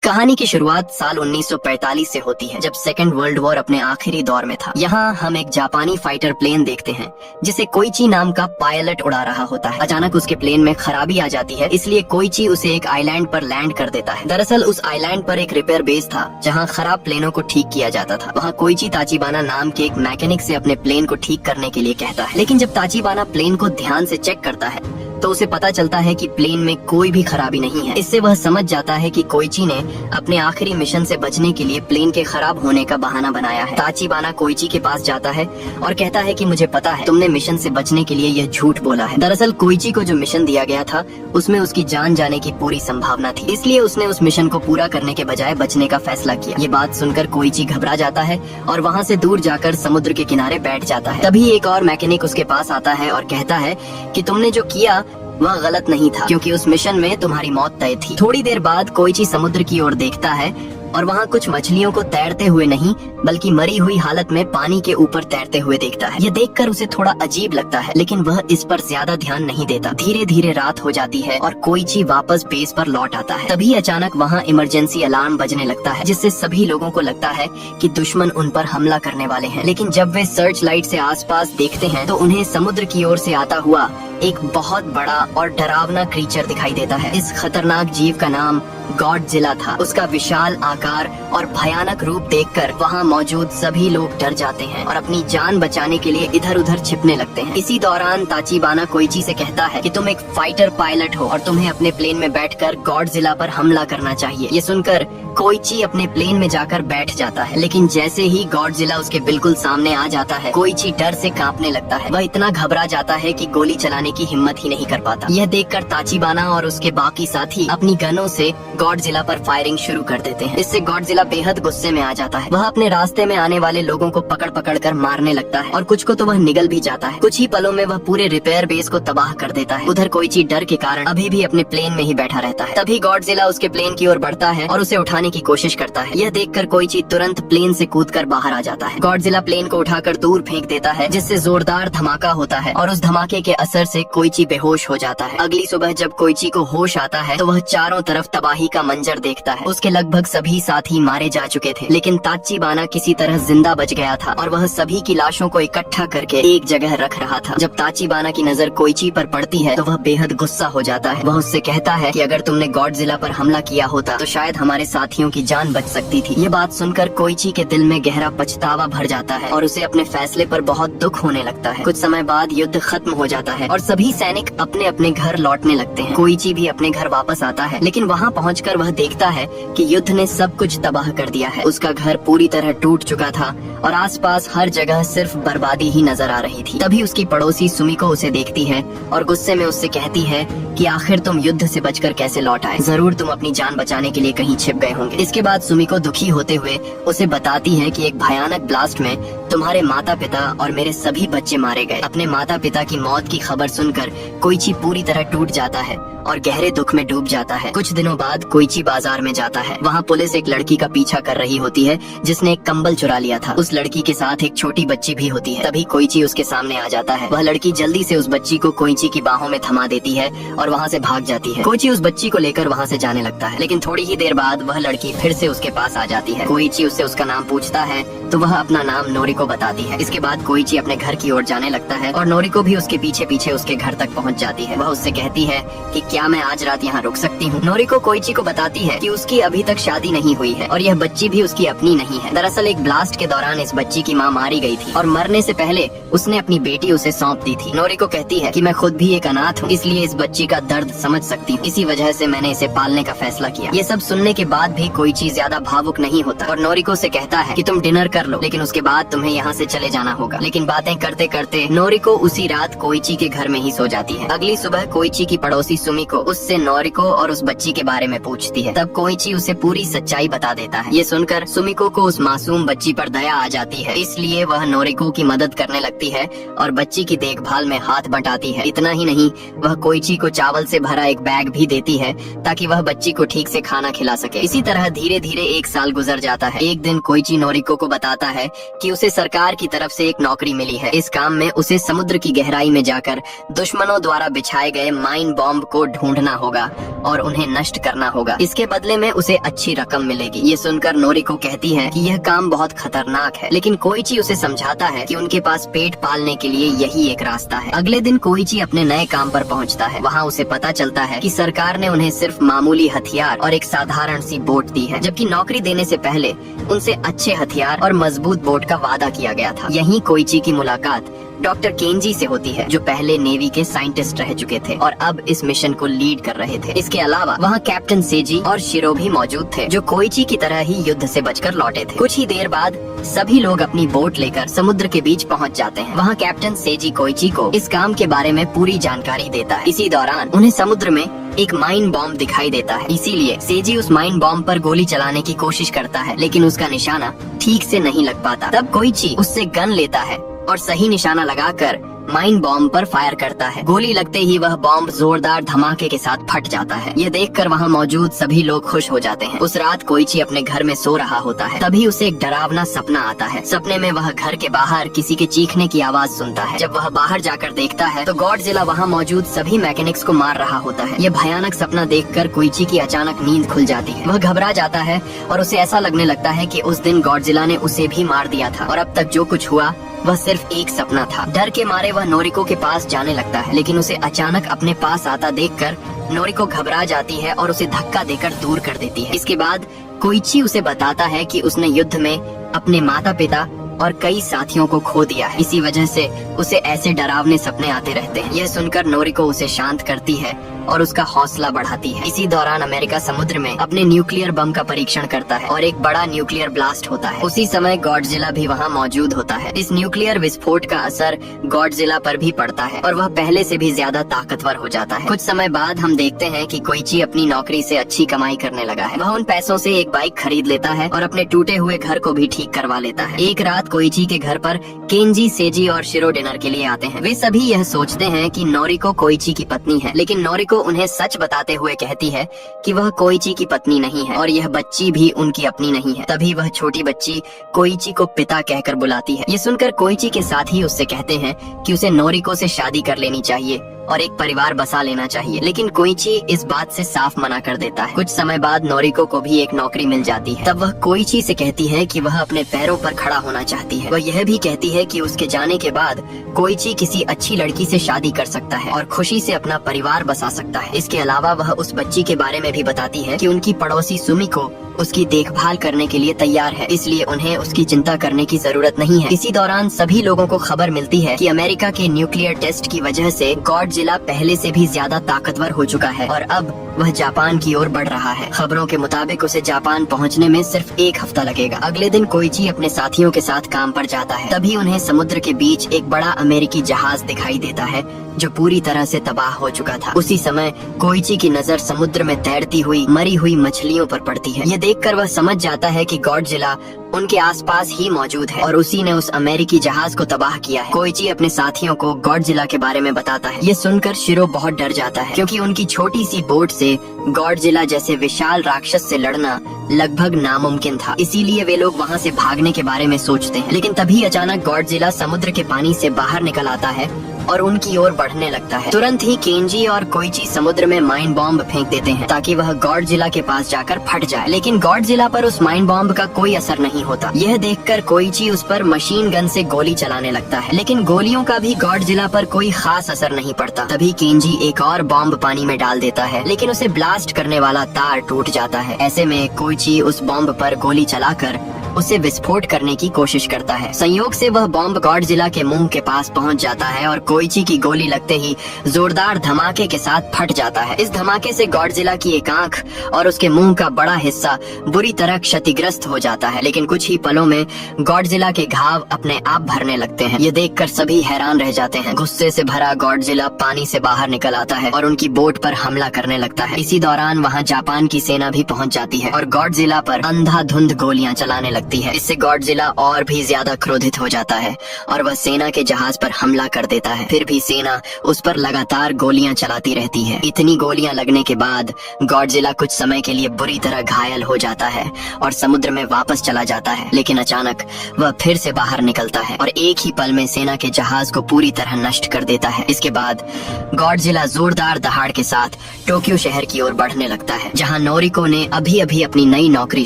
कहानी की शुरुआत साल 1945 से होती है, जब सेकेंड वर्ल्ड वॉर अपने आखिरी दौर में था। यहाँ हम एक जापानी फाइटर प्लेन देखते हैं जिसे कोइची नाम का पायलट उड़ा रहा होता है। अचानक उसके प्लेन में खराबी आ जाती है, इसलिए कोइची उसे एक आइलैंड पर लैंड कर देता है। दरअसल उस आइलैंड पर एक रिपेयर बेस था जहाँ खराब प्लेनों को ठीक किया जाता था। वहाँ कोइची ताचिबाना नाम के एक मैकेनिक से अपने प्लेन को ठीक करने के लिए कहता है, लेकिन जब ताचिबाना प्लेन को ध्यान से चेक करता है तो उसे पता चलता है कि प्लेन में कोई भी खराबी नहीं है। इससे वह समझ जाता है कि कोइची ने अपने आखिरी मिशन से बचने के लिए प्लेन के खराब होने का बहाना बनाया है। ताचिबाना कोइची के पास जाता है और कहता है कि मुझे पता है तुमने मिशन से बचने के लिए यह झूठ बोला है। दरअसल कोइची को जो मिशन दिया गया था उसमें उसकी जान जाने की पूरी संभावना थी, इसलिए उसने उस मिशन को पूरा करने के बजाय बचने का फैसला किया। ये बात सुनकर कोइची घबरा जाता है और वहाँ से दूर जाकर समुद्र के किनारे बैठ जाता है। तभी एक और मैकेनिक उसके पास आता है और कहता है कि तुमने जो किया वह गलत नहीं था, क्योंकि उस मिशन में तुम्हारी मौत तय थी। थोड़ी देर बाद कोइची समुद्र की ओर देखता है और वहाँ कुछ मछलियों को तैरते हुए नहीं बल्कि मरी हुई हालत में पानी के ऊपर तैरते हुए देखता है। यह देखकर उसे थोड़ा अजीब लगता है, लेकिन वह इस पर ज्यादा ध्यान नहीं देता। धीरे धीरे रात हो जाती है और कोइची वापस बेस पर लौट आता है। तभी अचानक वहाँ इमरजेंसी अलार्म बजने लगता है, जिससे सभी लोगों को लगता है कि दुश्मन उन पर हमला करने वाले हैं। लेकिन जब वे सर्च लाइट से आसपास देखते हैं तो उन्हें समुद्र की ओर से आता हुआ एक बहुत बड़ा और डरावना क्रीचर दिखाई देता है। इस खतरनाक जीव का नाम गॉडजिला था। उसका विशाल आकार और भयानक रूप देखकर वहाँ मौजूद सभी लोग डर जाते हैं और अपनी जान बचाने के लिए इधर उधर छिपने लगते हैं। इसी दौरान ताचिबाना कोइची से कहता है कि तुम एक फाइटर पायलट हो और तुम्हें अपने प्लेन में बैठकर गॉडजिला पर हमला करना चाहिए। ये सुनकर कोइची अपने प्लेन में जाकर बैठ जाता है, लेकिन जैसे ही गॉडजिला उसके बिल्कुल सामने आ जाता है कोइची डर से कांपने लगता है। वह इतना घबरा जाता है कि गोली चलाने की हिम्मत ही नहीं कर पाता। यह देखकर ताचिबाना और उसके बाकी साथी अपनी गनों से गॉडजिला पर फायरिंग शुरू कर देते हैं। इससे गॉडजिला बेहद गुस्से में आ जाता है। वह अपने रास्ते में आने वाले लोगों को पकड़ पकड़ कर मारने लगता है और कुछ को तो वह निगल भी जाता है। कुछ ही पलों में वह पूरे रिपेयर बेस को तबाह कर देता है। उधर कोइची डर के कारण अभी भी अपने प्लेन में ही बैठा रहता है। तभी गॉडजिला उसके प्लेन की ओर बढ़ता है और उसे उठाने की कोशिश करता है। यह देखकर कोइची तुरंत प्लेन से कूदकर बाहर आ जाता है। गॉडजिला प्लेन को उठाकर दूर फेंक देता है, जिससे जोरदार धमाका होता है और उस धमाके के असर से कोइची बेहोश हो जाता है। अगली सुबह जब कोइची को होश आता है तो वह चारों तरफ तबाही का मंजर देखता है। उसके लगभग सभी साथी मारे जा चुके थे, लेकिन ताचिबाना किसी तरह जिंदा बच गया था और वह सभी की लाशों को इकट्ठा करके एक जगह रख रहा था। जब ताचिबाना की नजर कोइची पर पड़ती है तो वह बेहद गुस्सा हो जाता है। वह उससे कहता है कि अगर तुमने गॉडजिला पर हमला किया होता तो शायद हमारे साथियों की जान बच सकती थी। ये बात सुनकर कोइची के दिल में गहरा पछतावा भर जाता है और उसे अपने फैसले पर बहुत दुख होने लगता है। कुछ समय बाद युद्ध खत्म हो जाता है और सभी सैनिक अपने अपने घर लौटने लगते हैं। कोइची भी अपने घर वापस आता है, लेकिन वहाँ पहुंचकर वह देखता है कि युद्ध ने सब कुछ तबाह कर दिया है। उसका घर पूरी तरह टूट चुका था और आसपास हर जगह सिर्फ बर्बादी ही नजर आ रही थी। तभी उसकी पड़ोसी सुमिको उसे देखती है और गुस्से में उससे कहती है कि आखिर तुम युद्ध से बचकर कैसे लौट आए? जरूर तुम अपनी जान बचाने के लिए कहीं छिप गए होंगे। इसके बाद सुमिको दुखी होते हुए उसे बताती है कि एक भयानक ब्लास्ट में तुम्हारे माता पिता और मेरे सभी बच्चे मारे गए। अपने माता पिता की मौत की खबर सुनकर कोइची पूरी तरह टूट जाता है और गहरे दुख में डूब जाता है। कुछ दिनों बाद कोइची बाजार में जाता है। वहाँ पुलिस एक लड़की का पीछा कर रही होती है जिसने एक कंबल चुरा लिया था। उस लड़की के साथ एक छोटी बच्ची भी होती है। तभी कोइची उसके सामने आ जाता है। वह लड़की जल्दी से उस बच्ची को कोइची की बाहों में थमा देती है और वहाँ से भाग जाती है। कोइची उस बच्ची को लेकर वहाँ से जाने लगता है, लेकिन थोड़ी ही देर बाद वह लड़की फिर से उसके पास आ जाती है। कोइची उससे उसका नाम पूछता है तो वह अपना नाम नोरिको बताती है। इसके बाद कोइची अपने घर की ओर जाने लगता है और नोरिको भी उसके पीछे पीछे उसके घर तक पहुँच जाती है। वह उससे कहती है कि क्या मैं आज रात यहाँ रुक सकती हूँ? नोरिको कोइची को बताती है कि उसकी अभी तक शादी नहीं हुई है और यह बच्ची भी उसकी अपनी नहीं है। दरअसल एक ब्लास्ट के दौरान इस बच्ची की माँ मारी गई थी और मरने से पहले उसने अपनी बेटी उसे सौंप दी थी। नोरिको कहती है कि मैं खुद भी एक अनाथ हूँ, इसलिए इस बच्ची का दर्द समझ सकती हूँ। इसी वजह से मैंने इसे पालने का फैसला किया। ये सब सुनने के बाद भी कोइची ज्यादा भावुक नहीं होता और नोरिको से कहता है कि तुम डिनर कर लो, लेकिन उसके बाद तुम्हें यहाँ से चले जाना होगा। लेकिन बातें करते करते नोरिको उसी रात कोइची के घर में ही सो जाती है। अगली सुबह कोइची की पड़ोसी सुमिको उससे नोरिको और उस बच्ची के बारे में पूछती है। तब कोइची उसे पूरी सच्चाई बता देता है। ये सुनकर सुमिको को उस मासूम बच्ची पर दया आ जाती है, इसलिए वह नोरिको की मदद करने लगती है और बच्ची की देखभाल में हाथ बटाती है। इतना ही नहीं, वह कोइची को चावल से भरा एक बैग भी देती है ताकि वह बच्ची को ठीक से खाना खिला सके। इसी तरह धीरे धीरे एक साल गुजर जाता है। एक दिन कोइची नोरिको को बताता है कि उसे सरकार की तरफ से एक नौकरी मिली है। इस काम में उसे समुद्र की गहराई में जाकर दुश्मनों द्वारा बिछाए गए माइन बॉम्ब को ढूंढना होगा और उन्हें नष्ट करना होगा। इसके बदले में उसे अच्छी रकम मिलेगी। ये सुनकर नोरिको कहती है कि यह काम बहुत खतरनाक है, लेकिन कोइची उसे समझाता है कि उनके पास पेट पालने के लिए यही एक रास्ता है। अगले दिन कोइची अपने नए काम पर पहुंचता है। वहां उसे पता चलता है कि सरकार ने उन्हें सिर्फ मामूली हथियार और एक साधारण सी बोट दी है, जबकि नौकरी देने से पहले उनसे अच्छे हथियार और मजबूत बोट का वादा किया गया था। यहीं कोइची की मुलाकात डॉक्टर केंजी से होती है, जो पहले नेवी के साइंटिस्ट रह चुके थे और अब इस मिशन को लीड कर रहे थे। इसके अलावा वहाँ कैप्टन सेजी और शिरो भी मौजूद थे, जो कोइची की तरह ही युद्ध से बचकर लौटे थे। कुछ ही देर बाद सभी लोग अपनी बोट लेकर समुद्र के बीच पहुँच जाते हैं। वहाँ कैप्टन सेजी कोइची को इस काम के बारे में पूरी जानकारी देता है। इसी दौरान उन्हें समुद्र में एक माइन बॉम्ब दिखाई देता है, इसीलिए सेजी उस माइन बॉम्ब पर गोली चलाने की कोशिश करता है, लेकिन उसका निशाना ठीक से नहीं लग पाता। तब कोइची उससे गन लेता है और सही निशाना लगाकर माइन बॉम्ब पर फायर करता है। गोली लगते ही वह बॉम्ब जोरदार धमाके के साथ फट जाता है। ये देखकर वहाँ मौजूद सभी लोग खुश हो जाते हैं। उस रात कोइची अपने घर में सो रहा होता है, तभी उसे एक डरावना सपना आता है। सपने में वह घर के बाहर किसी के चीखने की आवाज सुनता है। जब वह बाहर जाकर देखता है तो गॉडजिला वहाँ मौजूद सभी मैकेनिक्स को मार रहा होता है। ये भयानक सपना देखकर कोइची की अचानक नींद खुल जाती है। वह घबरा जाता है और उसे ऐसा लगने लगता है कि उस दिन गॉडजिला ने उसे भी मार दिया था और अब तक जो कुछ हुआ वह सिर्फ एक सपना था। डर के मारे वह नोरिको के पास जाने लगता है, लेकिन उसे अचानक अपने पास आता देखकर नोरिको घबरा जाती है और उसे धक्का देकर दूर कर देती है। इसके बाद कोइची उसे बताता है कि उसने युद्ध में अपने माता पिता और कई साथियों को खो दिया है। इसी वजह से उसे ऐसे डरावने सपने आते रहते हैं। यह सुनकर नोरिको उसे शांत करती है और उसका हौसला बढ़ाती है। इसी दौरान अमेरिका समुद्र में अपने न्यूक्लियर बम का परीक्षण करता है और एक बड़ा न्यूक्लियर ब्लास्ट होता है। उसी समय गॉडजिला भी वहाँ मौजूद होता है। इस न्यूक्लियर विस्फोट का असर गॉडजिला पर भी पड़ता है और वह पहले से भी ज्यादा ताकतवर हो जाता है। कुछ समय बाद हम देखते हैं कि कोइची अपनी नौकरी से अच्छी कमाई करने लगा है। वह उन पैसों से एक बाइक खरीद लेता है और अपने टूटे हुए घर को भी ठीक करवा लेता है। एक रात कोइची के घर पर केंजी, सेजी और शिरो डिनर के लिए आते हैं। वे सभी यह सोचते हैं कि नोरिको कोइची की पत्नी है, लेकिन नोरिको उन्हें सच बताते हुए कहती है कि वह कोइची की पत्नी नहीं है और यह बच्ची भी उनकी अपनी नहीं है। तभी वह छोटी बच्ची कोइची को पिता कहकर बुलाती है। ये सुनकर कोइची के साथी उससे कहते हैं कि उसे नोरिको से शादी कर लेनी चाहिए और एक परिवार बसा लेना चाहिए, लेकिन कोइची इस बात से साफ मना कर देता है। कुछ समय बाद नोरिको को भी एक नौकरी मिल जाती है। तब वह कोइची से कहती है कि वह अपने पैरों पर खड़ा होना चाहती है। वह यह भी कहती है कि उसके जाने के बाद कोइची किसी अच्छी लड़की से शादी कर सकता है और खुशी से अपना परिवार बसा सकता है। इसके अलावा वह उस बच्ची के बारे में भी बताती है कि उनकी पड़ोसी सुमिको उसकी देखभाल करने के लिए तैयार है, इसलिए उन्हें उसकी चिंता करने की जरूरत नहीं है। इसी दौरान सभी लोगों को खबर मिलती है कि अमेरिका के न्यूक्लियर टेस्ट की वजह से गॉडजिला पहले से भी ज्यादा ताकतवर हो चुका है और अब वह जापान की ओर बढ़ रहा है। खबरों के मुताबिक उसे जापान पहुंचने में सिर्फ एक हफ्ता लगेगा। अगले दिन कोइची अपने साथियों के साथ काम पर जाता है। तभी उन्हें समुद्र के बीच एक बड़ा अमेरिकी जहाज दिखाई देता है जो पूरी तरह से तबाह हो चुका था। उसी समय कोइची की नजर समुद्र में तैरती हुई मरी हुई मछलियों पर पड़ती है। ये देखकर वह समझ जाता है कि गॉडजिला उनके आसपास ही मौजूद है और उसी ने उस अमेरिकी जहाज को तबाह किया है। कोइची अपने साथियों को गॉडजिला के बारे में बताता है। ये सुनकर शिरो बहुत डर जाता है, क्योंकि उनकी छोटी सी बोट से गॉडजिला जैसे विशाल राक्षस से लड़ना लगभग नामुमकिन था। इसीलिए वे लोग वहाँ से भागने के बारे में सोचते हैं। लेकिन तभी अचानक गॉडजिला समुद्र के पानी से बाहर निकल आता है और उनकी ओर बढ़ने लगता है। तुरंत ही केंजी और कोइची समुद्र में माइन बॉम्ब फेंक देते हैं ताकि वह गॉडजिला के पास जाकर फट जाए, लेकिन गॉडजिला पर उस माइन बॉम्ब का कोई असर नहीं होता। यह देखकर कोइची उस पर मशीन गन से गोली चलाने लगता है, लेकिन गोलियों का भी गॉडजिला पर कोई खास असर नहीं पड़ता। तभी केंजी एक और बॉम्ब पानी में डाल देता है, लेकिन उसे ब्लास्ट करने वाला तार टूट जाता है। ऐसे में कोइची उस बॉम्ब पर गोली चलाकर उसे विस्फोट करने की कोशिश करता है। संयोग से वह बॉम्ब गॉडजिला के मुंह के पास पहुंच जाता है और कोइची की गोली लगते ही जोरदार धमाके के साथ फट जाता है। इस धमाके से गॉडजिला की एक आंख और उसके मुंह का बड़ा हिस्सा बुरी तरह क्षतिग्रस्त हो जाता है, लेकिन कुछ ही पलों में गॉडजिला के घाव अपने आप भरने लगते हैं। ये देखकर सभी हैरान रह जाते हैं। गुस्से से भरा गॉडजिला पानी से बाहर निकल आता है और उनकी बोट पर हमला करने लगता है। इसी दौरान वहाँ जापान की सेना भी पहुँच जाती है और गॉडजिला पर अंधाधुंध गोलियां चलाने लगती लगती है। इससे गॉडजिला और भी ज्यादा क्रोधित हो जाता है और वह सेना के जहाज पर हमला कर देता है। फिर भी सेना उस पर लगातार गोलियां चलाती रहती है। इतनी गोलियां लगने के बाद गॉडजिला कुछ समय के लिए बुरी तरह घायल हो जाता है और समुद्र में वापस चला जाता है। लेकिन अचानक वह फिर से बाहर निकलता है और एक ही पल में सेना के जहाज को पूरी तरह नष्ट कर देता है। इसके बाद गॉडजिला जोरदार दहाड़ के साथ टोक्यो शहर की ओर बढ़ने लगता है, जहां नोरिको ने अभी अभी अपनी नई नौकरी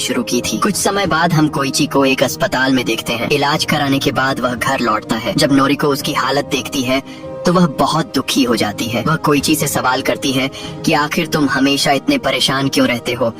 शुरू की थी। कुछ समय बाद हम कोइची को एक अस्पताल में देखते हैं। इलाज कराने के बाद वह घर लौटता है। जब नोरिको उसकी हालत देखती है तो वह बहुत दुखी हो जाती है। वह कोइची से सवाल करती है कि आखिर तुम हमेशा इतने परेशान क्यों रहते हो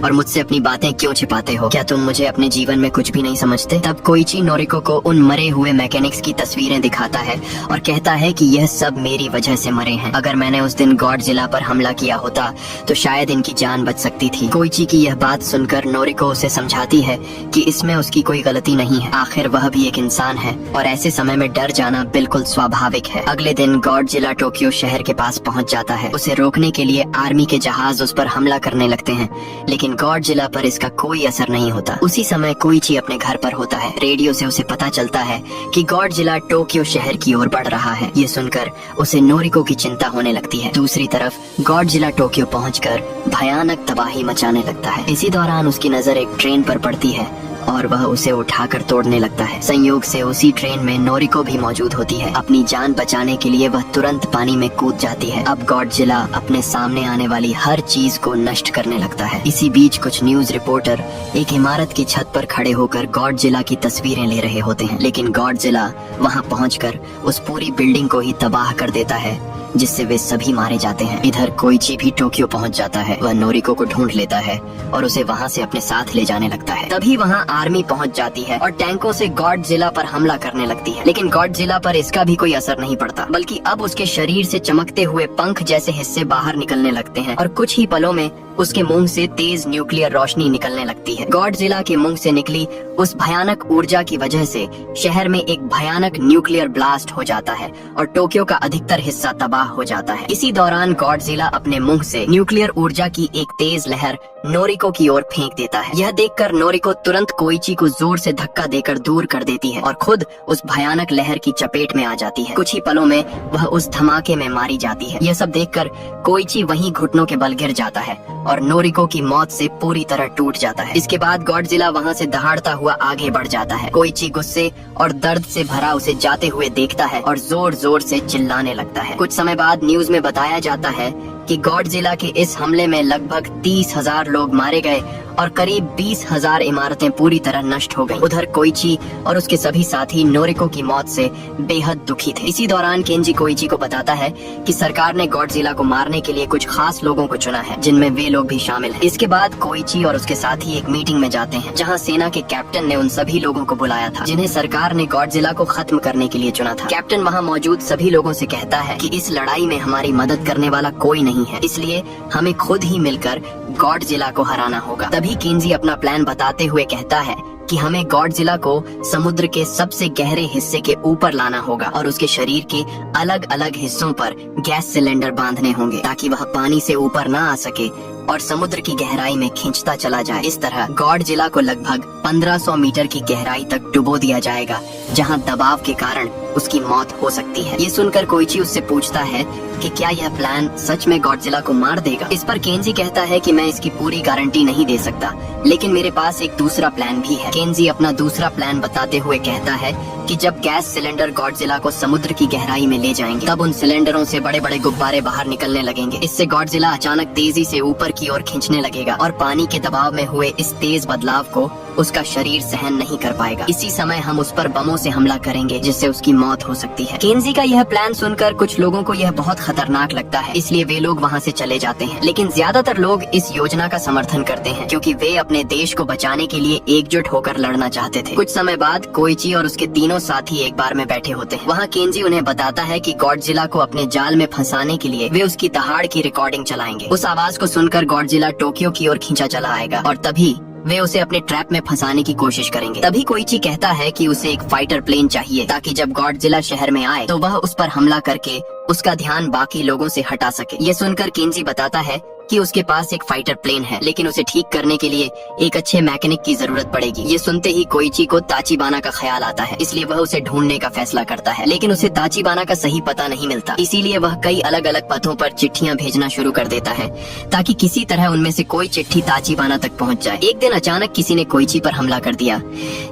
और मुझसे अपनी बातें क्यों छिपाते हो? क्या तुम मुझे अपने जीवन में कुछ भी नहीं समझते? तब कोइची नोरिको को उन मरे हुए मैकेनिक्स की तस्वीरें दिखाता है और कहता है कि यह सब मेरी वजह से मरे हैं। अगर मैंने उस दिन गॉडजिला पर हमला किया होता तो शायद इनकी जान बच सकती थी। कोइची की यह बात सुनकर नोरिको उसे समझाती है कि इसमें उसकी कोई गलती नहीं है। आखिर वह भी एक इंसान है और ऐसे समय में डर जाना बिल्कुल स्वाभाविक है। अगले दिन गॉडजिला टोक्यो शहर के पास पहुँच जाता है। उसे रोकने के लिए आर्मी के जहाज उस पर हमला करने लगते हैं, लेकिन गॉडजिला पर इसका कोई असर नहीं होता। उसी समय कोइची अपने घर पर होता है। रेडियो से उसे पता चलता है कि गॉडजिला टोक्यो शहर की ओर बढ़ रहा है। ये सुनकर उसे नोरिको की चिंता होने लगती है। दूसरी तरफ गॉडजिला टोक्यो पहुंचकर भयानक तबाही मचाने लगता है। इसी दौरान उसकी नजर एक ट्रेन पर पड़ती है और वह उसे उठाकर तोड़ने लगता है। संयोग से उसी ट्रेन में नोरिको भी मौजूद होती है। अपनी जान बचाने के लिए वह तुरंत पानी में कूद जाती है। अब गॉडजिला अपने सामने आने वाली हर चीज को नष्ट करने लगता है। इसी बीच कुछ न्यूज रिपोर्टर एक इमारत की छत पर खड़े होकर गॉडजिला की तस्वीरें ले रहे होते हैं, लेकिन गॉडजिला वहां पहुंचकर उस पूरी बिल्डिंग को ही तबाह कर देता है, जिससे वे सभी मारे जाते हैं। इधर कोइची भी टोक्यो पहुंच जाता है। वह नोरिको को ढूंढ लेता है और उसे वहां से अपने साथ ले जाने लगता है। तभी वहां आर्मी पहुंच जाती है और टैंकों से गॉडजिला पर हमला करने लगती है, लेकिन गॉडजिला पर इसका भी कोई असर नहीं पड़ता, बल्कि अब उसके शरीर से चमकते हुए पंख जैसे हिस्से बाहर निकलने लगते हैं और कुछ ही पलों में उसके मुंह से तेज न्यूक्लियर रोशनी निकलने लगती है। गॉडजिला के मुंह से निकली उस भयानक ऊर्जा की वजह से शहर में एक भयानक न्यूक्लियर ब्लास्ट हो जाता है और टोक्यो का अधिकतर हिस्सा तबाह हो जाता है। इसी दौरान गॉडजिला अपने मुंह से न्यूक्लियर ऊर्जा की एक तेज लहर नोरिको की ओर फेंक देता है। यह देखकर नोरिको तुरंत कोइची को जोर से धक्का देकर दूर कर देती है और खुद उस भयानक लहर की चपेट में आ जाती है। कुछ ही पलों में वह उस धमाके में मारी जाती है। यह सब देखकर कोइची वहीं घुटनों के बल गिर जाता है और नोरिको की मौत से पूरी तरह टूट जाता है। इसके बाद गॉडजिला वहां से दहाड़ता हुआ आगे बढ़ जाता है। कोइची गुस्से और दर्द से भरा उसे जाते हुए देखता है और जोर जोर से चिल्लाने लगता है। कुछ समय बाद न्यूज में बताया जाता है कि गॉडजिला के इस हमले में लगभग 30,000 लोग मारे गए और करीब 20,000 इमारतें पूरी तरह नष्ट हो गईं। उधर कोइची और उसके सभी साथी नोरिको की मौत से बेहद दुखी थे। इसी दौरान केंजी कोइची को बताता है कि सरकार ने गॉडजिला को मारने के लिए कुछ खास लोगों को चुना है, जिनमें वे लोग भी शामिल हैं। इसके बाद कोइची और उसके साथी एक मीटिंग में जाते हैं, जहां सेना के कैप्टन ने उन सभी लोगों को बुलाया था जिन्हें सरकार ने गॉडजिला को खत्म करने के लिए चुना था। कैप्टन वहां मौजूद सभी लोगों से कहता है कि इस लड़ाई में हमारी मदद करने वाला कोई नहीं है, इसलिए हमें खुद ही मिलकर गॉडजिला को हराना होगा। तभी केंजी अपना प्लान बताते हुए कहता है कि हमें गॉडजिला को समुद्र के सबसे गहरे हिस्से के ऊपर लाना होगा और उसके शरीर के अलग अलग हिस्सों पर गैस सिलेंडर बांधने होंगे ताकि वह पानी से ऊपर ना आ सके और समुद्र की गहराई में खींचता चला जाए। इस तरह गॉडजिला को लगभग 1500 मीटर की गहराई तक डुबो दिया जाएगा, जहां दबाव के कारण उसकी मौत हो सकती है। ये सुनकर कोइची उससे पूछता है कि क्या यह प्लान सच में गॉडजिला को मार देगा। इस पर केंजी कहता है कि मैं इसकी पूरी गारंटी नहीं दे सकता, लेकिन मेरे पास एक दूसरा प्लान भी है। केंजी अपना दूसरा प्लान बताते हुए कहता है कि जब गैस सिलेंडर गॉडजिला को समुद्र की गहराई में ले जाएंगे, तब उन सिलेंडरों से बड़े बड़े गुब्बारे बाहर निकलने लगेंगे। इससे गॉडजिला अचानक तेजी से ऊपर की ओर खींचने लगेगा और पानी के दबाव में हुए इस तेज बदलाव को उसका शरीर सहन नहीं कर पाएगा। इसी समय हम उस पर बमों से हमला करेंगे, जिससे उसकी मौत हो सकती है। केंजी का यह प्लान सुनकर कुछ लोगों को यह बहुत खतरनाक लगता है, इसलिए वे लोग वहां से चले जाते हैं। लेकिन ज्यादातर लोग इस योजना का समर्थन करते हैं, क्योंकि वे अपने देश को बचाने के लिए एकजुट होकर लड़ना चाहते थे। कुछ समय बाद कोइची और उसके तीनों साथी एक बार में बैठे होते हैं। वहाँ केंजी उन्हें बताता है कि गॉडजिला को अपने जाल में फंसाने के लिए वे उसकी दहाड़ की रिकॉर्डिंग चलाएंगे। उस आवाज को सुनकर गॉडजिला टोक्यो की ओर खींचा चला आएगा और तभी वे उसे अपने ट्रैप में फंसाने की कोशिश करेंगे। तभी कोइची कहता है कि उसे एक फाइटर प्लेन चाहिए, ताकि जब गॉडजिला शहर में आए तो वह उस पर हमला करके उसका ध्यान बाकी लोगों से हटा सके। ये सुनकर केंजी बताता है कि उसके पास एक फाइटर प्लेन है, लेकिन उसे ठीक करने के लिए एक अच्छे मैकेनिक की जरूरत पड़ेगी। ये सुनते ही कोइची को ताचिबाना का ख्याल आता है, इसलिए वह उसे ढूंढने का फैसला करता है। लेकिन उसे ताचिबाना का सही पता नहीं मिलता, इसीलिए वह कई अलग अलग पथों पर चिट्ठियां भेजना शुरू कर देता है ताकि किसी तरह उनमें से कोई चिट्ठी ताचिबाना तक पहुंच जाए। एक दिन अचानक किसी ने कोइची पर हमला कर दिया,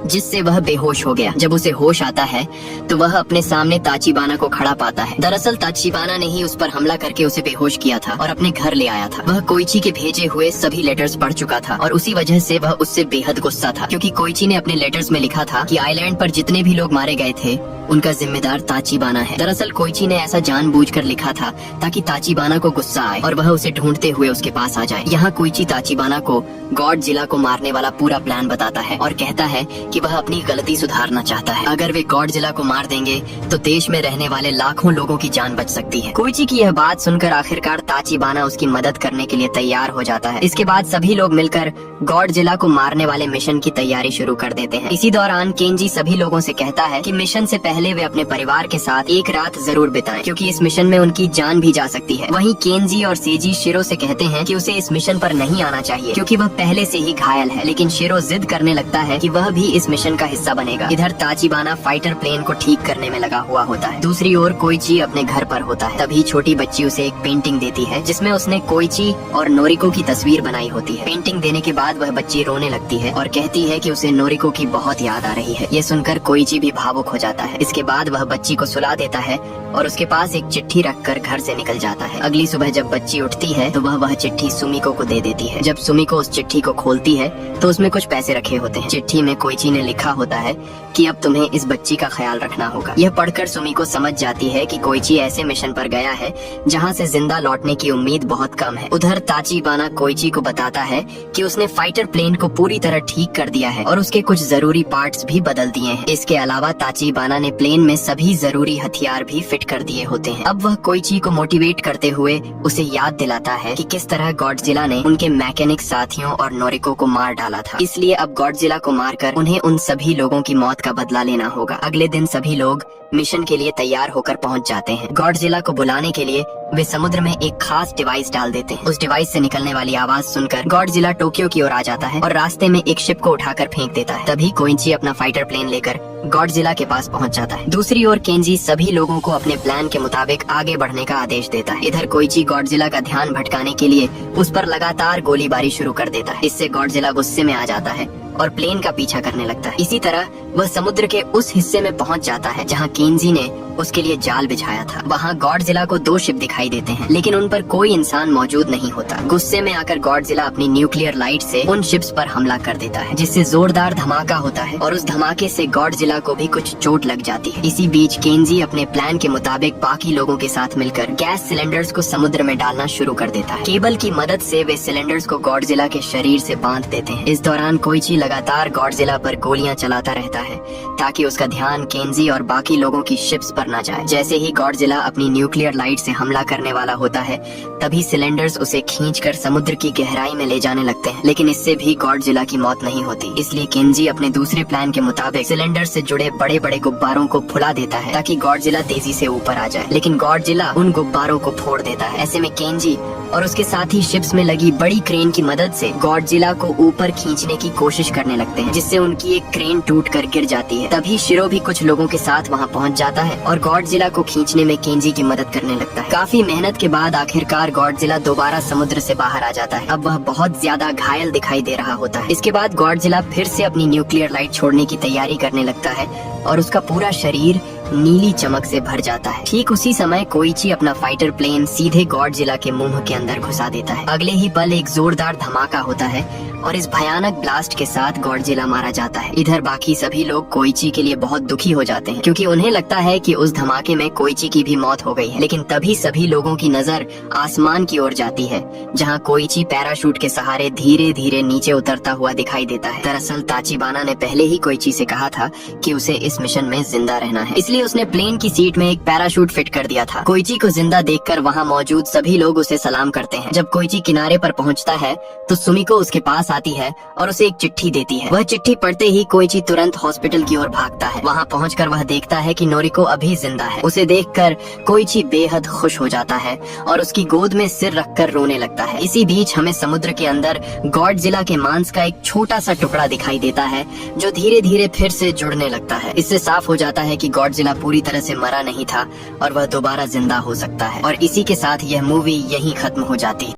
जिससे वह बेहोश हो गया। जब उसे होश आता है तो वह अपने सामने ताचिबाना को खड़ा पाता है। दरअसल ताचिबाना ने ही उस पर हमला करके उसे बेहोश किया था और अपने घर ले आया था। वह कोइची के भेजे हुए सभी लेटर्स पढ़ चुका था और उसी वजह से वह उससे बेहद गुस्सा था, क्योंकि कोइची ने अपने लेटर्स में लिखा था कि आइलैंड पर जितने भी लोग मारे गए थे उनका जिम्मेदार ताचिबाना है। दरअसल कोइची ने ऐसा जानबूझकर लिखा था ताकि ताचिबाना को गुस्सा आए और वह उसे ढूंढते हुए उसके पास आ जाए। यहाँ कोइची ताचिबाना को गॉडजिला को मारने वाला पूरा प्लान बताता है और कहता है कि वह अपनी गलती सुधारना चाहता है। अगर वे गॉडजिला को मार देंगे तो देश में रहने वाले लाखों लोगों की जान बच सकती है। कोइची की यह बात सुनकर आखिरकार ताचिबाना उसकी मदद करने के लिए तैयार हो जाता है। इसके बाद सभी लोग मिलकर गॉडजिला को मारने वाले मिशन की तैयारी शुरू कर देते हैं। इसी दौरान केंजी सभी लोगों से कहता है कि मिशन से पहले वे अपने परिवार के साथ एक रात जरूर बिताएं, क्योंकि इस मिशन में उनकी जान भी जा सकती है। वहीं केंजी और सेजी शिरो से कहते हैं कि उसे इस मिशन पर नहीं आना चाहिए, क्योंकि वह पहले से ही घायल है। लेकिन शिरो जिद करने लगता है कि वह भी इस मिशन का हिस्सा बनेगा। इधर ताचिबाना फाइटर प्लेन को ठीक करने में लगा हुआ होता है। दूसरी ओर कोइची अपने घर पर होता है। तभी छोटी बच्ची उसे एक पेंटिंग देती है जिसमें उसने कोइची और नोरिको की तस्वीर बनाई होती है। पेंटिंग देने के बाद वह बच्ची रोने लगती है और कहती है कि उसे नोरिको की बहुत याद आ रही है। ये सुनकर कोइची भी भावुक हो जाता है। इसके बाद वह बच्ची को सुला देता है और उसके पास एक चिट्ठी रखकर घर से निकल जाता है। अगली सुबह जब बच्ची उठती है तो वह चिट्ठी सुमिको को दे देती है। जब सुमिको उस चिट्ठी को खोलती है तो उसमें कुछ पैसे रखे होते हैं। चिट्ठी में कोइची ने लिखा होता है कि अब तुम्हें इस बच्ची का ख्याल रखना होगा। यह पढ़कर सुमिको समझ जाती है कि कोइची ऐसे मिशन पर गया है जहां से जिंदा लौटने की उम्मीद बहुत कम है। उधर ताचिबाना कोइची को बताता है कि उसने फाइटर प्लेन को पूरी तरह ठीक कर दिया है और उसके कुछ जरूरी पार्ट्स भी बदल दिए हैं। इसके अलावा ताचिबाना ने प्लेन में सभी जरूरी हथियार भी फिट कर दिए होते हैं। अब वह कोइची को मोटिवेट करते हुए उसे याद दिलाता है कि किस तरह गॉडजिला ने उनके मैकेनिक साथियों और नोरिको को मार डाला था। इसलिए अब गॉडजिला को मारकर उन्हें उन सभी लोगों की मौत का बदला लेना होगा। अगले दिन सभी लोग मिशन के लिए तैयार होकर पहुंच जाते हैं। गॉडजिला को बुलाने के लिए वे समुद्र में एक खास डिवाइस डाल देते हैं। उस डिवाइस से निकलने वाली आवाज सुनकर गॉडजिला टोक्यो की ओर आ जाता है और रास्ते में एक शिप को उठाकर फेंक देता है। तभी कोइची अपना फाइटर प्लेन लेकर गॉडजिला के पास पहुंच जाता है। दूसरी ओर केंजी सभी लोगों को अपने प्लान के मुताबिक आगे बढ़ने का आदेश देता है। इधर कोइची गॉडजिला का ध्यान भटकाने के लिए उस पर लगातार गोलीबारी शुरू कर देता है। इससे गॉडजिला गुस्से में आ जाता है और प्लेन का पीछा करने लगता है। इसी तरह वह समुद्र के उस हिस्से में पहुंच जाता है जहां केंजी ने उसके लिए जाल बिछाया था। वहां गॉडजिला को 2 शिप दिखाई देते हैं, लेकिन उन पर कोई इंसान मौजूद नहीं होता। गुस्से में आकर गॉडजिला अपनी न्यूक्लियर लाइट से उन शिप्स पर हमला कर देता है, जिससे जोरदार धमाका होता है और उस धमाके से गॉडजिला को भी कुछ चोट लग जाती है। इसी बीच केंजी अपने प्लान के मुताबिक बाकी लोगों के साथ मिलकर गैस सिलेंडर्स को समुद्र में डालना शुरू कर देता है। केबल की मदद से वे सिलेंडर्स को गॉडजिला के शरीर से बांध देते हैं। इस दौरान कोइची लगातार गॉडजिला पर गोलियां चलाता रहता है ताकि उसका ध्यान केंजी और बाकी लोगों की शिप्स पर न जाए। जैसे ही गॉडजिला अपनी न्यूक्लियर लाइट से हमला करने वाला होता है, तभी सिलेंडर्स उसे खींचकर समुद्र की गहराई में ले जाने लगते हैं। लेकिन इससे भी गॉडजिला की मौत नहीं होती। इसलिए केंजी अपने दूसरे प्लान के मुताबिक सिलेंडर से जुड़े बड़े बड़े गुब्बारों को फुला देता है ताकि गॉडजिला तेजी से ऊपर आ जाए। लेकिन गॉडजिला उन गुब्बारों को फोड़ देता है। ऐसे में केंजी और उसके साथी शिप्स में लगी बड़ी क्रेन की मदद से गॉडजिला को ऊपर खींचने की कोशिश करने लगते हैं, जिससे उनकी एक क्रेन टूटकर गिर जाती है। तभी शिरो भी कुछ लोगों के साथ वहां पहुंच जाता है और गॉडजिला को खींचने में केंजी की मदद करने लगता है। काफी मेहनत के बाद आखिरकार गॉडजिला दोबारा समुद्र से बाहर आ जाता है। अब वह बहुत ज्यादा घायल दिखाई दे रहा होता है। इसके बाद गॉडजिला फिर से अपनी न्यूक्लियर लाइट छोड़ने की तैयारी करने लगता है और उसका पूरा शरीर नीली चमक से भर जाता है। ठीक उसी समय कोइची अपना फाइटर प्लेन सीधे गॉडजिला के मुंह के अंदर घुसा देता है। अगले ही पल एक जोरदार धमाका होता है और इस भयानक ब्लास्ट के साथ गॉडजिला मारा जाता है। इधर बाकी सभी लोग कोइची के लिए बहुत दुखी हो जाते हैं, क्योंकि उन्हें लगता है कि उस धमाके में कोइची की भी मौत हो गई है। लेकिन तभी सभी लोगों की नजर आसमान की ओर जाती है, जहां कोइची पैराशूट के सहारे धीरे धीरे नीचे उतरता हुआ दिखाई देता है। दरअसल ताचिबाना ने पहले ही कोइची से कहा था कि उसे इस मिशन में जिंदा रहना है, इसलिए इसीलिए उसने प्लेन की सीट में एक पैराशूट फिट कर दिया था। कोइची को जिंदा देखकर वहाँ मौजूद सभी लोग उसे सलाम करते हैं। जब कोइची किनारे पर पहुँचता है तो सुमिको उसके पास आती है और उसे एक चिट्ठी देती है। वह चिट्ठी पढ़ते ही कोइची तुरंत हॉस्पिटल की ओर भागता है। वहाँ पहुँचकर वह देखता है कि नोरिको अभी जिंदा है। उसे देखकर कोइची बेहद खुश हो जाता है और उसकी गोद में सिर रखकर रोने लगता है। इसी बीच हमें समुद्र के अंदर गॉडजिला के मांस का एक छोटा सा टुकड़ा दिखाई देता है जो धीरे धीरे फिर से जुड़ने लगता है। इससे साफ हो जाता है कि गॉडजिला पूरी तरह से मरा नहीं था और वह दोबारा जिंदा हो सकता है। और इसी के साथ यह मूवी यहीं खत्म हो जाती है।